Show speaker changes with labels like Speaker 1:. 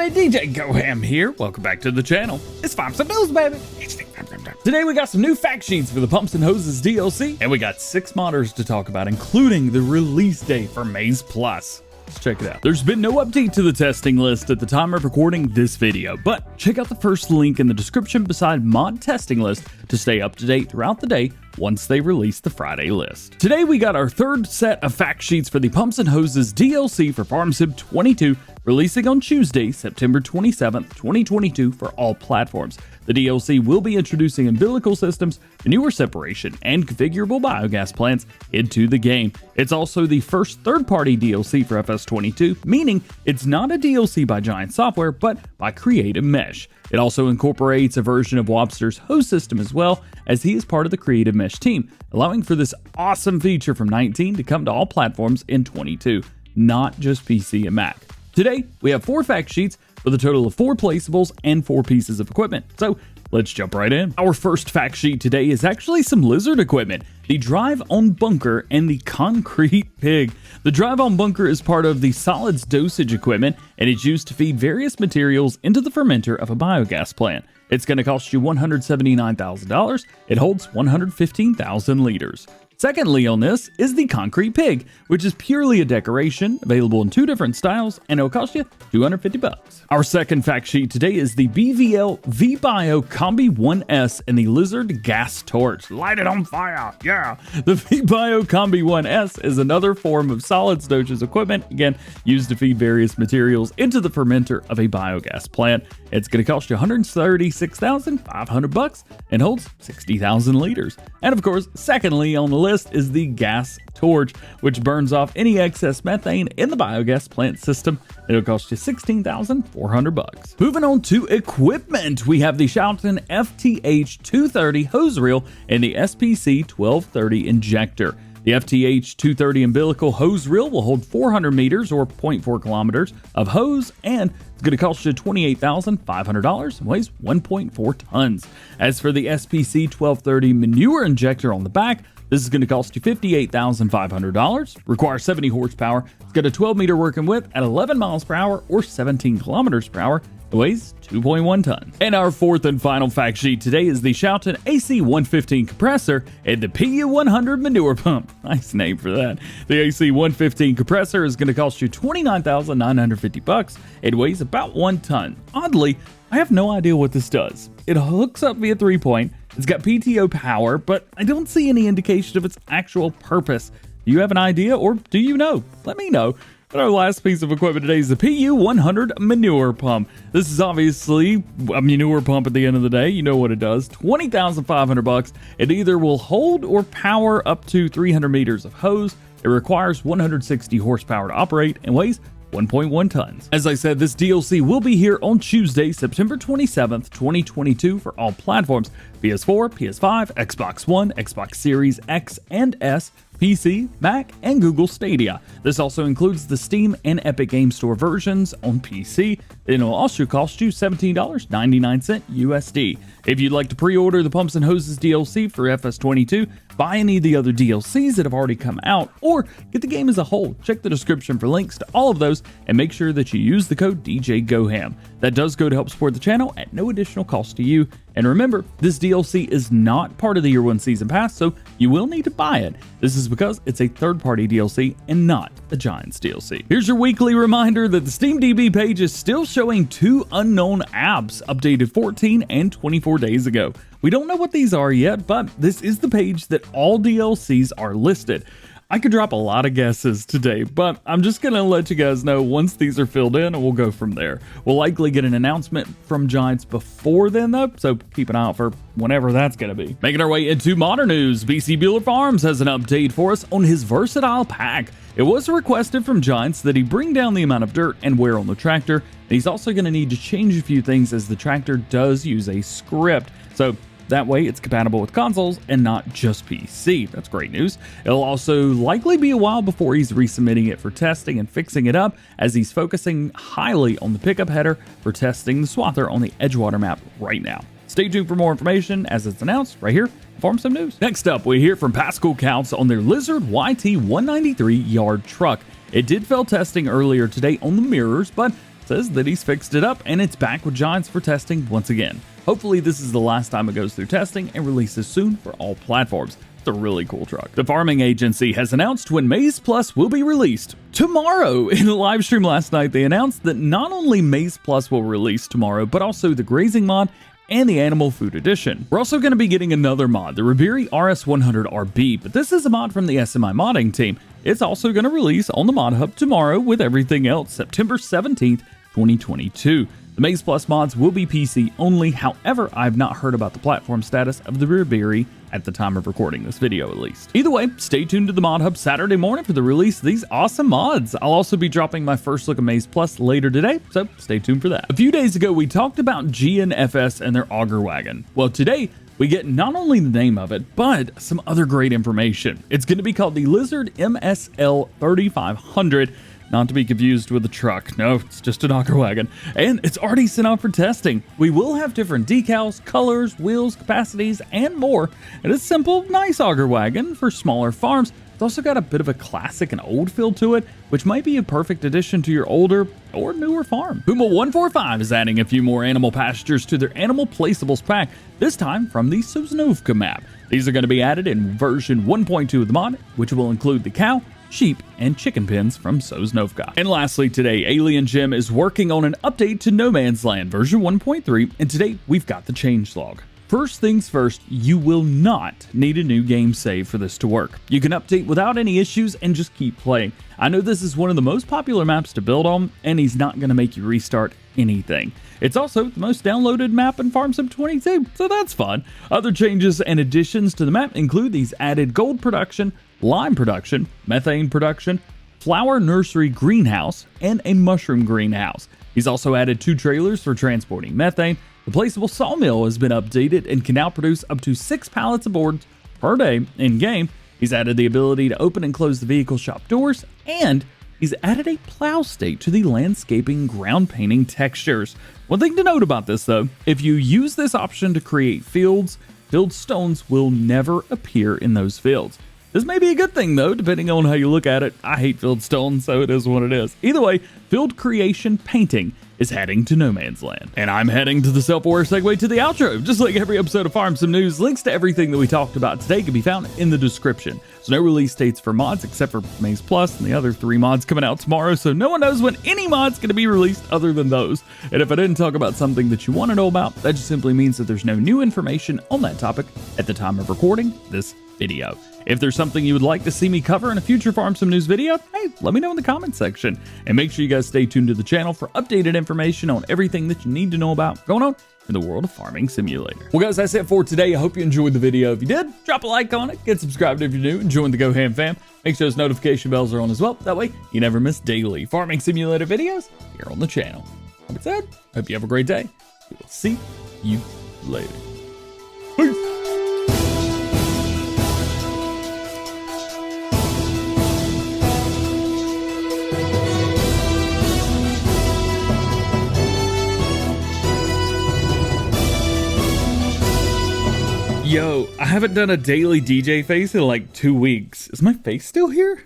Speaker 1: everybody, DjGoHam here. Welcome back to the channel. It's Farm Some News, baby. Today we got some new fact sheets for the Pumps and Hoses DLC, and we got 6 modders to talk about, including the release date for MaizePlus. Let's check it out. There's been no update to the testing list at the time of recording this video, but check out the first link in the description beside mod testing list to stay up to date throughout the day once they release the Friday list. Today we got our third set of fact sheets for the Pumps and Hoses DLC for Farm Sim 22, releasing on Tuesday, September 27th, 2022 for all platforms. The DLC will be introducing umbilical systems, manure separation, and configurable biogas plants into the game. It's also the first third-party DLC for FS22, meaning it's not a DLC by Giant Software, but by Creative Mesh. It also incorporates a version of Wobster's hose system as well, as he is part of the Creative Mesh team, allowing for this awesome feature from 19 to come to all platforms in 22, not just PC and Mac. Today, we have 4 fact sheets with a total of 4 placeables and 4 pieces of equipment. So let's jump right in. Our first fact sheet today is actually some lizard equipment, the drive-on bunker and the concrete pig. The drive-on bunker is part of the solids dosage equipment, and it's used to feed various materials into the fermenter of a biogas plant. It's going to cost you $179,000. It holds 115,000 liters. Secondly on this is the concrete pig, which is purely a decoration, available in 2 different styles, and it'll cost you $250. Our second fact sheet today is the BVL V-Bio Combi 1S and the Lizard Gas Torch. Light it on fire, yeah! The V-Bio Combi 1S is another form of solids dosage equipment, again, used to feed various materials into the fermenter of a biogas plant. It's going to cost you $136,500 and holds 60,000 liters. And of course, secondly on the list is the gas torch, which burns off any excess methane in the biogas plant system. It'll cost you $16,400. Moving on to equipment, we have the Shoughton FTH 230 hose reel and the SPC 1230 injector. The FTH 230 umbilical hose reel will hold 400 meters or 0.4 kilometers of hose, and it's going to cost you $28,500 and weighs 1.4 tons. As for the SPC 1230 manure injector on the back, this is going to cost you $58,500, requires 70 horsepower, it's got a 12-meter working width at 11 miles per hour or 17 kilometers per hour. It weighs 2.1 tons. And our fourth and final fact sheet today is the Shoughton AC115 compressor and the PU100 manure pump. Nice name for that. The AC115 compressor is going to cost you $29,950. It weighs about 1 ton. Oddly, I have no idea what this does. It hooks up via 3-point. It's got PTO power, but I don't see any indication of its actual purpose. Do you have an idea, or do you know? Let me know. But our last piece of equipment today is the PU100 manure pump. This is obviously a manure pump at the end of the day. You know what it does. $20,500. It either will hold or power up to 300 meters of hose. It requires 160 horsepower to operate and weighs 1.1 tons. As I said, this DLC will be here on Tuesday, September 27th, 2022 for all platforms: PS4, PS5, Xbox One, Xbox Series X and S, PC, Mac, and Google Stadia. This also includes the Steam and Epic Game Store versions on PC. It will also cost you $17.99 USD. If you'd like to pre-order the Pumps and Hoses DLC for FS22, buy any of the other DLCs that have already come out, or get the game as a whole, check the description for links to all of those, and make sure that you use the code DjGoHam. That does go to help support the channel at no additional cost to you. And remember, this DLC is not part of the Year 1 Season Pass, so you will need to buy it. This is because it's a third-party DLC and not a Giants DLC. Here's your weekly reminder that the SteamDB page is still showing 2 unknown apps updated 14 and 24 days ago. We don't know what these are yet, but this is the page that all DLCs are listed. I could drop a lot of guesses today, but I'm just going to let you guys know once these are filled in, and we'll go from there. We'll likely get an announcement from Giants before then, though, so keep an eye out for whenever that's going to be. Making our way into modern news, BC Bueller Farms has an update for us on his versatile pack. It was requested from Giants that he bring down the amount of dirt and wear on the tractor, and he's also going to need to change a few things as the tractor does use a script. So that way it's compatible with consoles and not just PC. That's great news. It'll also likely be a while before he's resubmitting it for testing and fixing it up, as he's focusing highly on the pickup header for testing the swather on the Edgewater map right now. Stay tuned for more information as it's announced right here on Farm Sim News. Next up, we hear from Pascal Counts on their Lizard YT193 yard truck. It did fail testing earlier today on the mirrors, but says that he's fixed it up and it's back with Giants for testing once again. Hopefully this is the last time it goes through testing and releases soon for all platforms. It's a really cool truck. The farming agency has announced when MaizePlus will be released tomorrow. In a live stream last night, they announced that not only MaizePlus will release tomorrow, but also the grazing mod and the animal food edition. We're also going to be getting another mod, the Ribiri RS100RB, but this is a mod from the SMI modding team. It's also going to release on the Mod Hub tomorrow with everything else, September 17th, 2022. The MaizePlus mods will be PC only, however, I've not heard about the platform status of the Ribiri at the time of recording this video at least. Either way, stay tuned to the Mod Hub Saturday morning for the release of these awesome mods. I'll also be dropping my first look at MaizePlus later today, so stay tuned for that. A few days ago, we talked about GNFS and their Auger wagon. Well, today, we get not only the name of it, but some other great information. It's going to be called the Lizard MSL 3500. Not to be confused with a truck. No, it's just an Auger wagon. And it's already sent out for testing. We will have different decals, colors, wheels, capacities, and more. And it's a simple, nice Auger wagon for smaller farms. It's also got a bit of a classic and old feel to it, which might be a perfect addition to your older or newer farm. Puma145 is adding a few more animal pastures to their Animal Placeables pack, this time from the Sosnovka map. These are going to be added in version 1.2 of the mod, which will include the cow, sheep, and chicken pens from Sosnovka. And lastly today, Alien Gym is working on an update to No Man's Land version 1.3, and today we've got the changelog. First things first, you will not need a new game save for this to work. You can update without any issues and just keep playing. I know this is one of the most popular maps to build on, and he's not going to make you restart anything. It's also the most downloaded map in Farm Sim 22, so that's fun. Other changes and additions to the map include these added gold production, lime production, methane production, flower nursery greenhouse, and a mushroom greenhouse. He's also added 2 trailers for transporting methane. The placeable sawmill has been updated and can now produce up to 6 pallets of boards per day in-game. He's added the ability to open and close the vehicle shop doors, and he's added a plow state to the landscaping ground painting textures. One thing to note about this though, if you use this option to create fields, filled stones will never appear in those fields. This may be a good thing though, depending on how you look at it. I hate filled stone, so it is what it is. Either way, field creation painting is heading to No Man's Land. And I'm heading to the self-aware segue to the outro. Just like every episode of Farm Sim News, links to everything that we talked about today can be found in the description. So no release dates for mods except for MaizePlus and the other 3 mods coming out tomorrow, so no one knows when any mod's going to be released other than those. And if I didn't talk about something that you want to know about, that just simply means that there's no new information on that topic at the time of recording this video. If there's something you would like to see me cover in a future Farm Sim News video, hey, let me know in the comments section. And make sure you guys stay tuned to the channel for updated information on everything that you need to know about going on in the world of Farming Simulator. Well guys, that's it for today. I hope you enjoyed the video. If you did, drop a like on it, get subscribed if you're new, and join the DjGoHam fam. Make sure those notification bells are on as well. That way you never miss daily Farming Simulator videos here on the channel. Like I said, hope you have a great day. We will see you later. Peace. Yo, I haven't done a daily DJ face in like 2 weeks. Is my face still here?